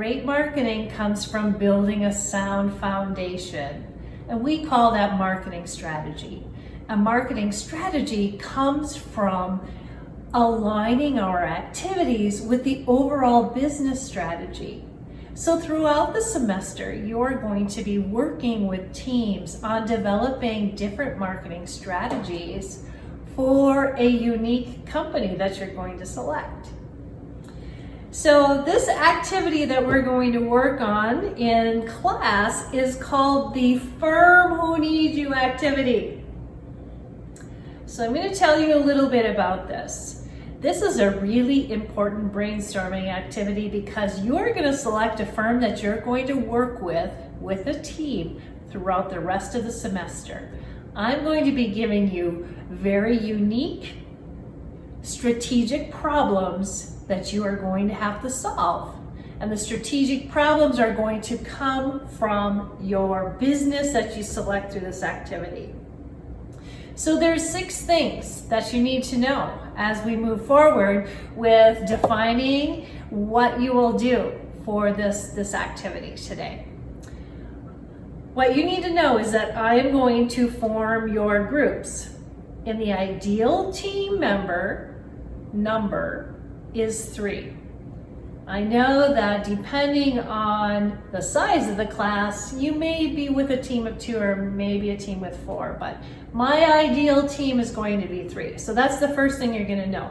great marketing comes from building a sound foundation, and we call that marketing strategy. A marketing strategy comes from aligning our activities with the overall business strategy. So throughout the semester, you're going to be working with teams on developing different marketing strategies for a unique company that you're going to select. So this activity that we're going to work on in class is called the Firm Who Needs You activity. So I'm going to tell you a little bit about this. This is a really important brainstorming activity because you're going to select a firm that you're going to work with a team throughout the rest of the semester. I'm going to be giving you very unique, strategic problems that you are going to have to solve. And the strategic problems are going to come from your business that you select through this activity. So there's 6 things that you need to know as we move forward with defining what you will do for this activity today. What you need to know is that I am going to form your groups. And the ideal team member number is 3. I know that depending on the size of the class, you may be with a team of 2 or maybe a team with 4, but my ideal team is going to be 3. So that's the first thing you're going to know.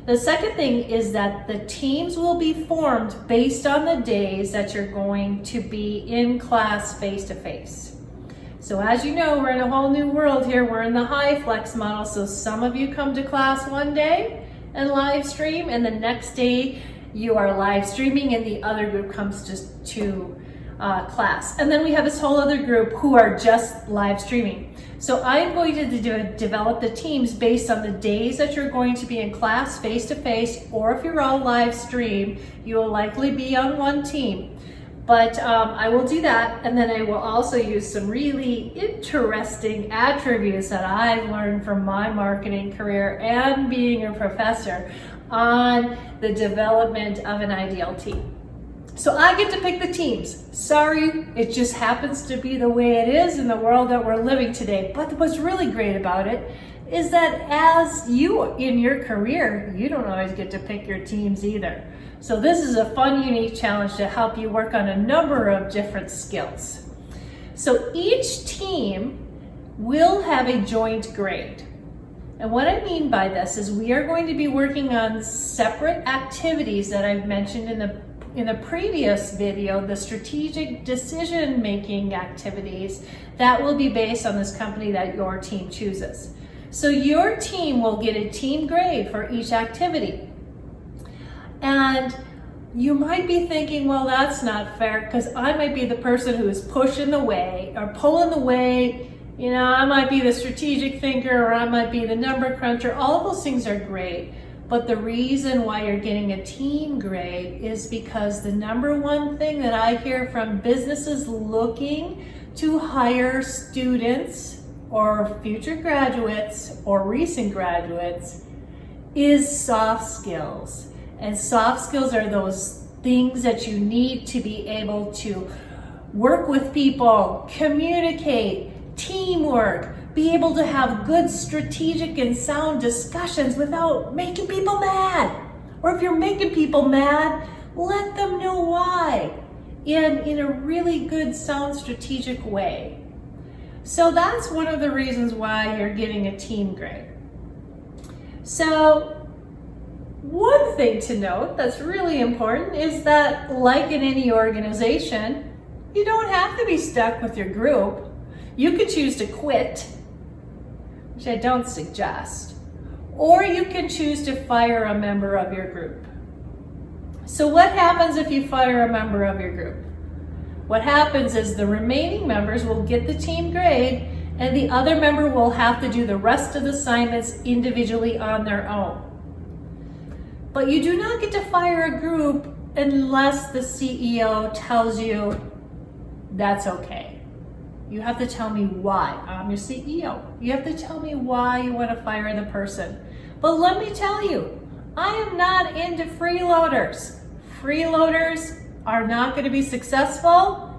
The second thing is that the teams will be formed based on the days that you're going to be in class face-to-face. So as you know, we're in a whole new world here. We're in the high flex model. So some of you come to class one day and live stream, and the next day you are live streaming and the other group comes just to class. And then we have this whole other group who are just live streaming. So I'm going to develop the teams based on the days that you're going to be in class face-to-face, or if you're all live stream, you will likely be on one team. But I will do that, and then I will also use some really interesting attributes that I've learned from my marketing career and being a professor on the development of an ideal team. So I get to pick the teams. Sorry, it just happens to be the way it is in the world that we're living today. But what's really great about it is that as you in your career, you don't always get to pick your teams either. So this is a fun, unique challenge to help you work on a number of different skills. So each team will have a joint grade. And what I mean by this is we are going to be working on separate activities that I've mentioned in the previous video, the strategic decision-making activities that will be based on this company that your team chooses. So your team will get a team grade for each activity. And you might be thinking, well, that's not fair because I might be the person who is pushing the weight or pulling the weight. You know, I might be the strategic thinker or I might be the number cruncher. All of those things are great. But the reason why you're getting a team grade is because the number one thing that I hear from businesses looking to hire students or future graduates or recent graduates is soft skills. And soft skills are those things that you need to be able to work with people, communicate, teamwork, be able to have good strategic and sound discussions without making people mad. Or if you're making people mad, let them know why in a really good, sound, strategic way. So that's one of the reasons why you're getting a team grade. So one thing to note that's really important is that, like in any organization, you don't have to be stuck with your group. You could choose to quit, which I don't suggest, or you can choose to fire a member of your group. So what happens if you fire a member of your group? What happens is the remaining members will get the team grade and the other member will have to do the rest of the assignments individually on their own. But you do not get to fire a group unless the CEO tells you that's okay. You have to tell me why. I'm your CEO. You have to tell me why you want to fire the person. But let me tell you, I am not into freeloaders. Freeloaders are not going to be successful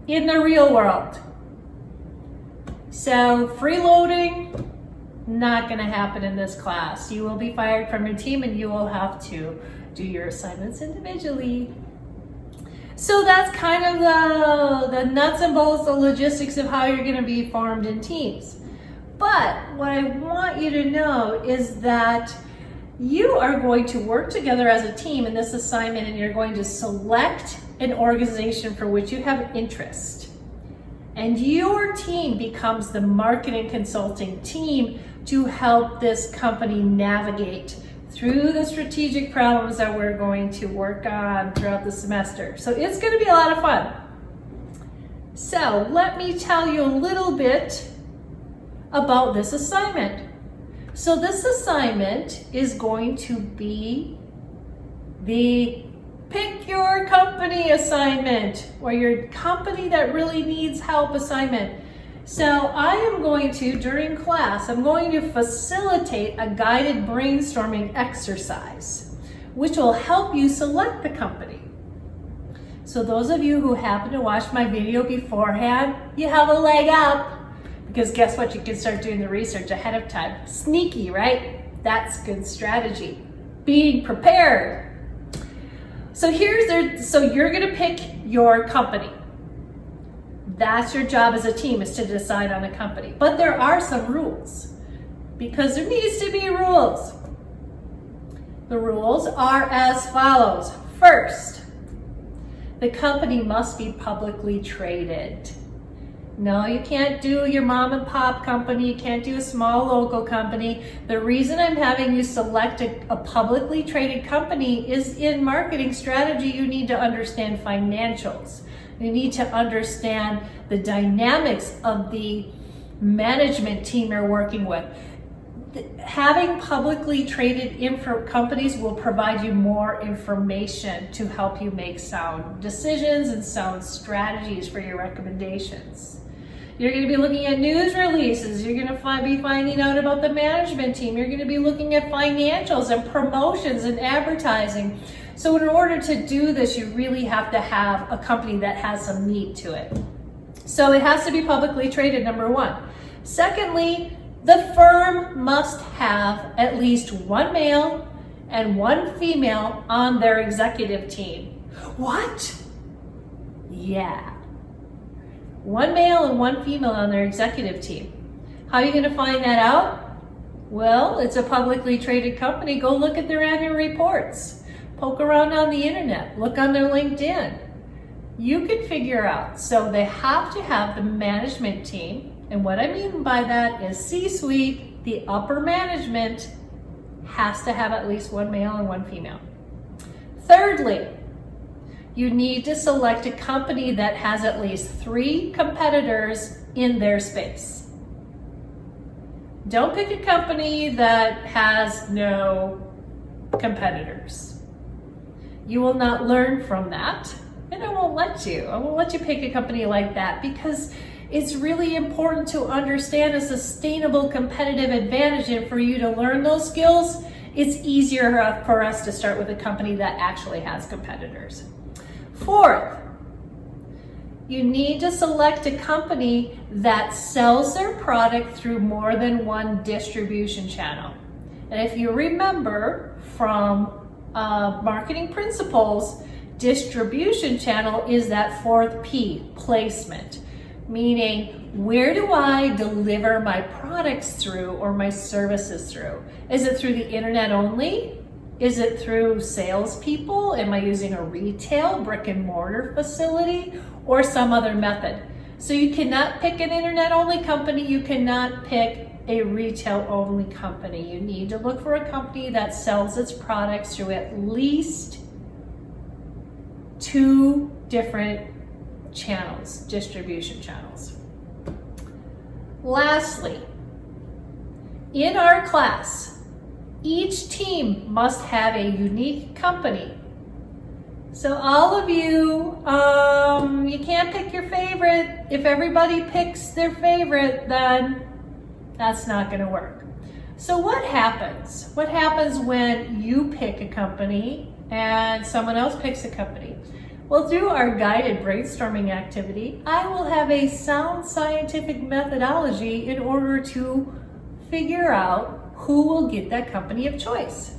in the real world. So freeloading, not going to happen in this class. You will be fired from your team and you will have to do your assignments individually. So that's kind of the nuts and bolts, the logistics of how you're going to be formed in teams. But what I want you to know is that you are going to work together as a team in this assignment, and you're going to select an organization for which you have interest. And your team becomes the marketing consulting team to help this company navigate through the strategic problems that we're going to work on throughout the semester. So it's going to be a lot of fun. So let me tell you a little bit about this assignment. So this assignment is going to be the pick your company assignment, or your company that really needs help assignment. So I am going to, during class, I'm going to facilitate a guided brainstorming exercise, which will help you select the company. So those of you who happen to watch my video beforehand, you have a leg up, because guess what? You can start doing the research ahead of time. Sneaky, right? That's good strategy. Being prepared. So you're gonna pick your company. That's your job as a team, is to decide on a company. But there are some rules, because there needs to be rules. The rules are as follows. First, the company must be publicly traded. No, you can't do your mom and pop company. You can't do a small local company. The reason I'm having you select a publicly traded company is, in marketing strategy, you need to understand financials. You need to understand the dynamics of the management team you're working with. Having publicly traded companies will provide you more information to help you make sound decisions and sound strategies for your recommendations. You're going to be looking at news releases. You're going to be finding out about the management team. You're going to be looking at financials and promotions and advertising. So in order to do this, you really have to have a company that has some meat to it. So it has to be publicly traded, number one. Secondly, the firm must have at least one male and one female on their executive team. What? Yeah. One male and one female on their executive team. How are you going to find that out? Well, it's a publicly traded company. Go look at their annual reports. Poke around on the internet. Look on their LinkedIn. You can figure out. So they have to have the management team. And what I mean by that is C-suite, the upper management, has to have at least one male and one female. Thirdly, you need to select a company that has at least 3 competitors in their space. Don't pick a company that has no competitors. You will not learn from that, and I won't let you. I won't let you pick a company like that, because it's really important to understand a sustainable competitive advantage, and for you to learn those skills, it's easier for us to start with a company that actually has competitors. Fourth, you need to select a company that sells their product through more than one distribution channel. And if you remember from marketing principles, distribution channel is that 4th P, placement. Meaning, where do I deliver my products through or my services through? Is it through the internet only? Is it through salespeople? Am I using a retail brick and mortar facility, or some other method? So you cannot pick an internet only company. You cannot pick a retail only company. You need to look for a company that sells its products through at least 2 different channels, distribution channels. Lastly, in our class, each team must have a unique company. So all of you, you can't pick your favorite. If everybody picks their favorite, then that's not going to work. So what happens? What happens when you pick a company and someone else picks a company? Well, through our guided brainstorming activity, I will have a sound scientific methodology in order to figure out who will get that company of choice.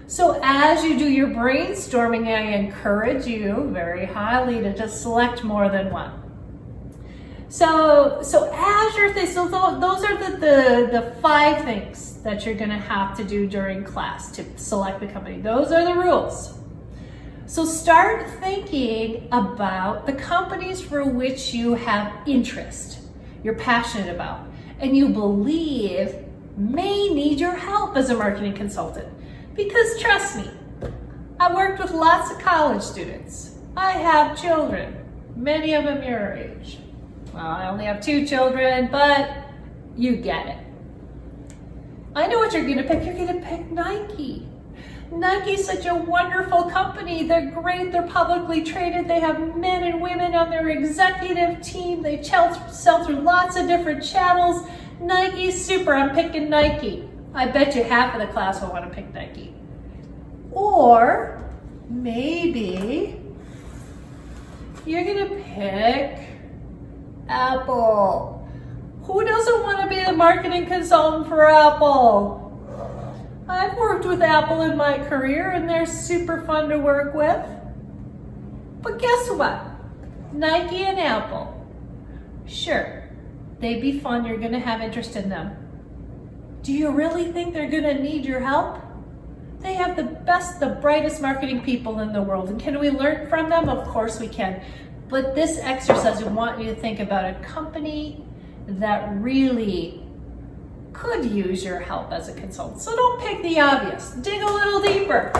So as you do your brainstorming, I encourage you very highly to just select more than one. So as you're thinking, so those are the 5 things that you're gonna have to do during class to select the company. Those are the rules. So start thinking about the companies for which you have interest, you're passionate about, and you believe may need your help as a marketing consultant. Because trust me, I worked with lots of college students. I have children, many of them your age. Well, I only have 2 children, but you get it. I know what you're gonna pick. You're gonna pick Nike. Nike's such a wonderful company. They're great, they're publicly traded. They have men and women on their executive team. They sell through lots of different channels. Nike's super, I'm picking Nike. I bet you half of the class will want to pick Nike. Or maybe you're gonna pick Apple. Who doesn't want to be the marketing consultant for Apple? I've worked with Apple in my career and they're super fun to work with. But guess what? Nike and Apple, sure, they'd be fun, you're gonna have interest in them. Do you really think they're gonna need your help? They have the best, the brightest marketing people in the world. And can we learn from them? Of course we can. But this exercise, we want you to think about a company that really could use your help as a consultant. So don't pick the obvious, dig a little deeper.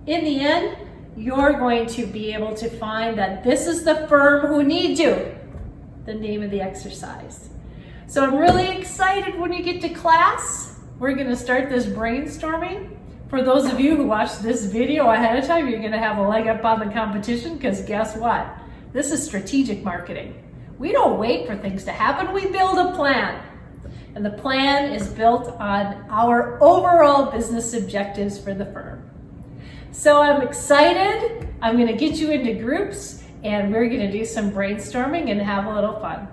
In the end, you're going to be able to find that this is the firm who needs you, the name of the exercise. So I'm really excited when you get to class. We're gonna start this brainstorming. For those of you who watched this video ahead of time, you're gonna have a leg up on the competition because guess what? This is strategic marketing. We don't wait for things to happen, we build a plan. And the plan is built on our overall business objectives for the firm. So I'm excited. I'm gonna get you into groups and we're gonna do some brainstorming and have a little fun.